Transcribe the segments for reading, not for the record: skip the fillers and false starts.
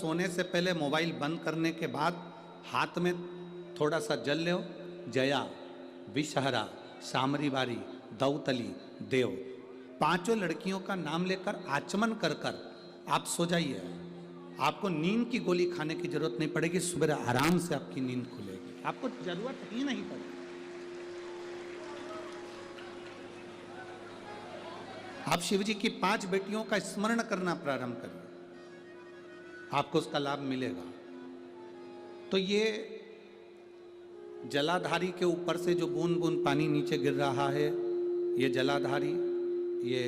सोने से पहले मोबाइल बंद करने के बाद हाथ में थोड़ा सा जल लो। जया, विषहरा, सामरी बारी, दौतली, देव, पांचों लड़कियों का नाम लेकर आचमन कर कर आप सो जाइए। आपको नींद की गोली खाने की जरूरत नहीं पड़ेगी। सुबह आराम से आपकी नींद खुलेगी, आपको जरूरत ही नहीं पड़ेगी। आप शिव जी की 5 बेटियों का स्मरण करना प्रारंभ करिए, आपको उसका लाभ मिलेगा। तो ये जलाधारी के ऊपर से जो बूंद बूंद पानी नीचे गिर रहा है, ये जलाधारी, ये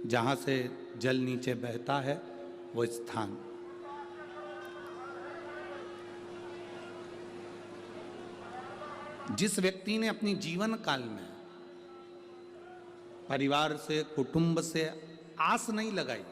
जहां से जल नीचे बहता है वो स्थान। जिस व्यक्ति ने अपनी जीवन काल में परिवार से, कुटुंब से आस नहीं लगाई,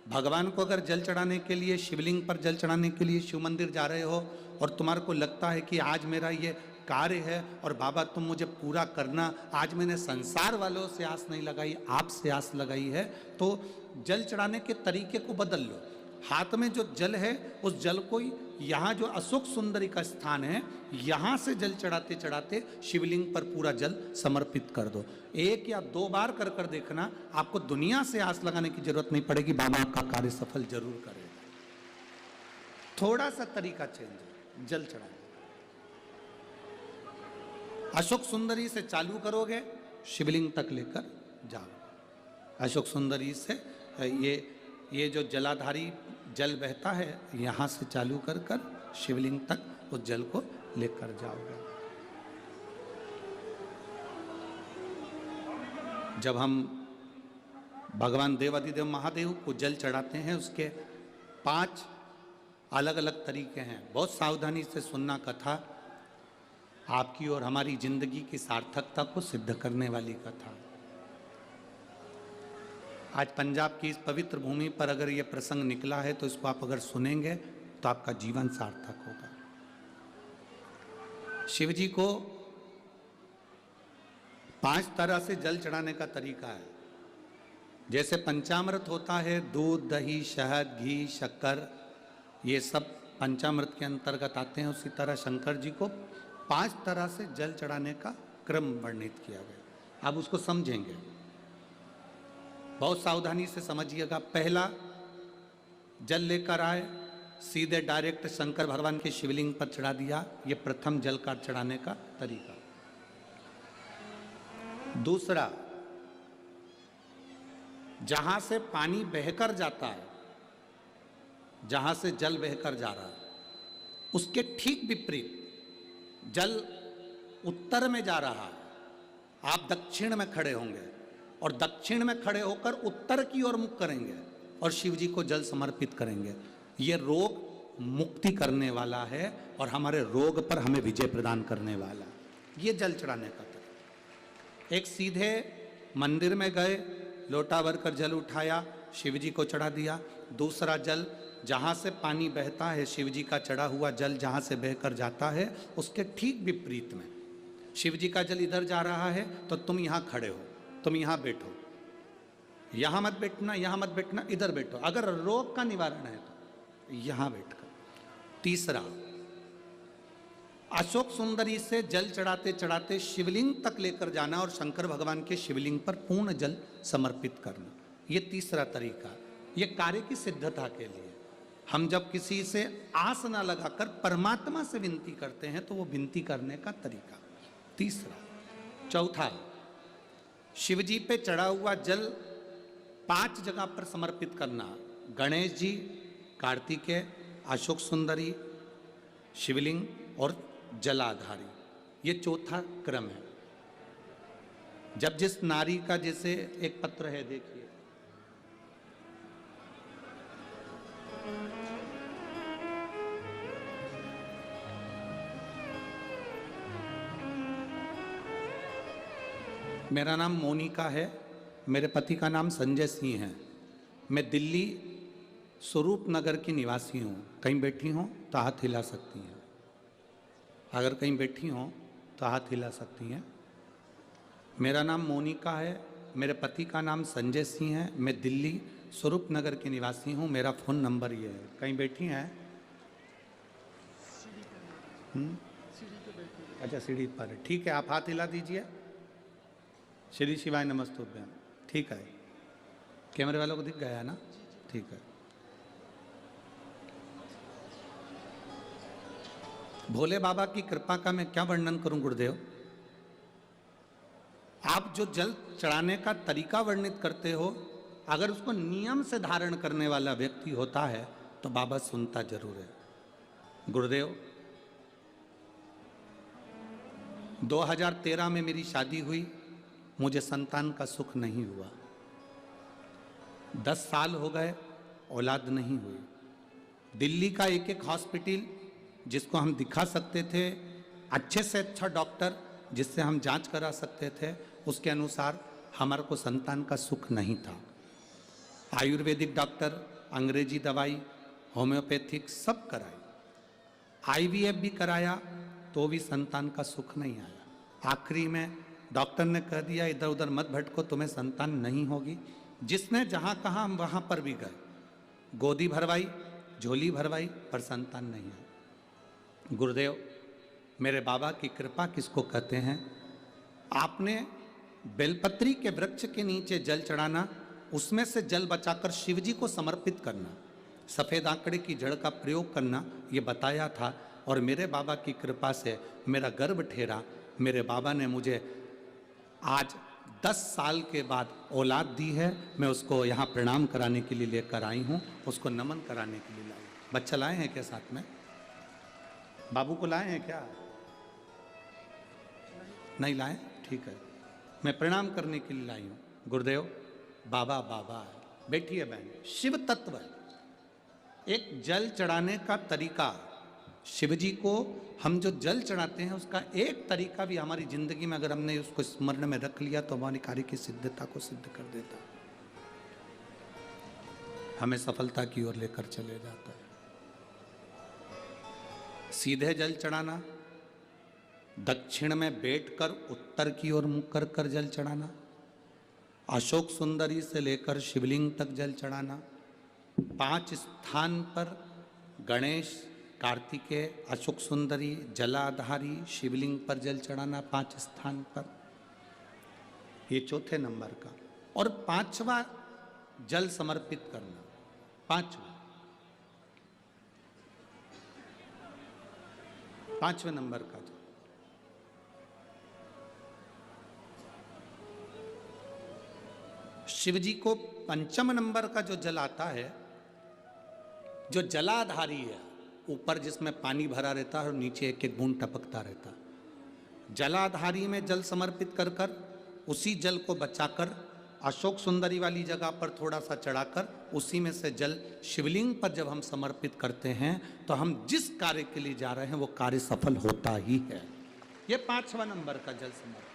भगवान को अगर जल चढ़ाने के लिए, शिवलिंग पर जल चढ़ाने के लिए शिव मंदिर जा रहे हो और तुम्हारे को लगता है कि आज मेरा ये कार्य है और बाबा तुम मुझे पूरा करना, आज मैंने संसार वालों से आस नहीं लगाई, आपसे आस लगाई है, तो जल चढ़ाने के तरीके को बदल लो। हाथ में जो जल है उस जल को यहाँ जो अशोक सुंदरी का स्थान है, यहाँ से जल चढ़ाते चढ़ाते शिवलिंग पर पूरा जल समर्पित कर दो। 1 या 2 बार कर कर देखना, आपको दुनिया से आस लगाने की जरूरत नहीं पड़ेगी, बाबा आपका कार्य सफल जरूर करेगा। थोड़ा सा तरीका चेंज है जल चढ़ाने। अशोक सुंदरी से चालू करोगे, शिवलिंग तक लेकर जाओ। अशोक सुंदरी से ये जो जलाधारी जल बहता है, यहाँ से चालू कर कर शिवलिंग तक उस जल को लेकर जाओगे। जब हम भगवान देवाधिदेव महादेव को जल चढ़ाते हैं, उसके 5 अलग अलग तरीके हैं। बहुत सावधानी से सुनना कथा, आपकी और हमारी जिंदगी की सार्थकता को सिद्ध करने वाली कथा। आज पंजाब की इस पवित्र भूमि पर अगर ये प्रसंग निकला है तो इसको आप अगर सुनेंगे तो आपका जीवन सार्थक होगा। शिव जी को 5 तरह से जल चढ़ाने का तरीका है। जैसे पंचामृत होता है, दूध, दही, शहद, घी, शक्कर, ये सब पंचामृत के अंतर्गत आते हैं, उसी तरह शंकर जी को 5 तरह से जल चढ़ाने का क्रम वर्णित किया गया। अब उसको समझेंगे, बहुत सावधानी से समझिएगा। पहला, जल लेकर आए, सीधे डायरेक्ट शंकर भगवान के शिवलिंग पर चढ़ा दिया, ये प्रथम जल का चढ़ाने का तरीका। दूसरा, जहां से पानी बहकर जाता है, जहां से जल बहकर जा रहा है, उसके ठीक विपरीत जल उत्तर में जा रहा है, आप दक्षिण में खड़े होंगे और दक्षिण में खड़े होकर उत्तर की ओर मुख करेंगे और शिव जी को जल समर्पित करेंगे। ये रोग मुक्ति करने वाला है और हमारे रोग पर हमें विजय प्रदान करने वाला। ये जल चढ़ाने का तरीका। एक, सीधे मंदिर में गए, लोटा भर कर जल उठाया, शिव जी को चढ़ा दिया। दूसरा, जल जहाँ से पानी बहता है, शिव जी का चढ़ा हुआ जल जहाँ से बहकर जाता है, उसके ठीक विपरीत में शिव जी का जल इधर जा रहा है तो तुम यहाँ खड़े हो, तुम यहाँ बैठो, यहाँ मत बैठना, यहाँ मत बैठना, इधर बैठो। अगर रोग का निवारण है तो यहाँ बैठकर। तीसरा, अशोक सुंदरी से जल चढ़ाते चढ़ाते शिवलिंग तक लेकर जाना और शंकर भगवान के शिवलिंग पर पूर्ण जल समर्पित करना। ये तीसरा तरीका, ये कार्य की सिद्धता के लिए। हम जब किसी से आस ना लगाकर परमात्मा से विनती करते हैं तो वो विनती करने का तरीका। तीसरा। चौथा, शिव जी पे चढ़ा हुआ जल 5 जगह पर समर्पित करना। गणेश जी, कार्तिकेय, अशोक सुंदरी, शिवलिंग और जलाधारी। ये चौथा क्रम है। जब जिस नारी का, जैसे एक पत्र है, देखिए, मेरा नाम मोनिका है, मेरे पति का नाम संजय सिंह है, मैं दिल्ली स्वरूप नगर की निवासी हूँ। कहीं बैठी हों तो हाथ हिला सकती हैं, अगर कहीं बैठी हों तो हाथ हिला सकती हैं। मेरा नाम मोनिका है, मेरे पति का नाम संजय सिंह है, मैं दिल्ली स्वरूप नगर की निवासी हूँ, मेरा फ़ोन नंबर ये है। कहीं बैठी हैं? अच्छा, सीढ़ी पर है, ठीक है, आप हाथ हिला दीजिए। श्री शिवाय नमस्तुभ्यम। ठीक है, कैमरे वालों को दिख गया है ना? ठीक है। भोले बाबा की कृपा का मैं क्या वर्णन करूं गुरुदेव। आप जो जल चढ़ाने का तरीका वर्णित करते हो, अगर उसको नियम से धारण करने वाला व्यक्ति होता है तो बाबा सुनता जरूर है। गुरुदेव, 2013 में मेरी शादी हुई, मुझे संतान का सुख नहीं हुआ। 10 साल हो गए, औलाद नहीं हुई। दिल्ली का एक एक हॉस्पिटल जिसको हम दिखा सकते थे, अच्छे से अच्छा डॉक्टर जिससे हम जांच करा सकते थे, उसके अनुसार हमारे को संतान का सुख नहीं था। आयुर्वेदिक डॉक्टर, अंग्रेजी दवाई, होम्योपैथिक सब कराई, आईवीएफ भी कराया तो भी संतान का सुख नहीं आया। आखिरी में डॉक्टर ने कह दिया इधर उधर मत भटको, तुम्हें संतान नहीं होगी। जिसने जहाँ कहा हम वहाँ पर भी गए, गोदी भरवाई, झोली भरवाई, पर संतान नहीं आई। गुरुदेव, मेरे बाबा की कृपा किसको कहते हैं? आपने बेलपत्री के वृक्ष के नीचे जल चढ़ाना, उसमें से जल बचाकर शिव जी को समर्पित करना, सफ़ेद आंकड़े की जड़ का प्रयोग करना, ये बताया था। और मेरे बाबा की कृपा से मेरा गर्भ ठेरा। मेरे बाबा ने मुझे आज 10 साल के बाद औलाद दी है। मैं उसको यहाँ प्रणाम कराने के लिए लेकर आई हूँ, उसको नमन कराने के लिए लाई। बच्चा लाए हैं क्या साथ में? बाबू को लाए हैं क्या? नहीं लाए? ठीक है, मैं प्रणाम करने के लिए लाई हूँ। गुरुदेव, बाबा बाबा है। बैठिए बहन, शिव तत्व है। एक जल चढ़ाने का तरीका, शिव जी को हम जो जल चढ़ाते हैं उसका एक तरीका भी हमारी जिंदगी में अगर हमने उसको स्मरण में रख लिया तो हमारी कार्य की सिद्धता को सिद्ध कर देता है, हमें सफलता की ओर लेकर चले जाता है। सीधे जल चढ़ाना, दक्षिण में बैठकर उत्तर की ओर मुख कर कर जल चढ़ाना, अशोक सुंदरी से लेकर शिवलिंग तक जल चढ़ाना, 5 स्थान पर गणेश, कार्तिकेय, अशोक सुंदरी, जलाधारी, शिवलिंग पर जल चढ़ाना 5 स्थान पर, ये चौथे नंबर का। और 5वां जल समर्पित करना, 5वें नंबर का जल। शिव जी को 5म नंबर का जो जल आता है, जो जलाधारी है, ऊपर जिसमें पानी भरा रहता है और नीचे एक एक बूंद टपकता रहता है, जलाधारी में जल समर्पित कर कर उसी जल को बचाकर अशोक सुंदरी वाली जगह पर थोड़ा सा चढ़ाकर उसी में से जल शिवलिंग पर जब हम समर्पित करते हैं तो हम जिस कार्य के लिए जा रहे हैं वो कार्य सफल होता ही है। ये 5वां नंबर का जल समर्पण।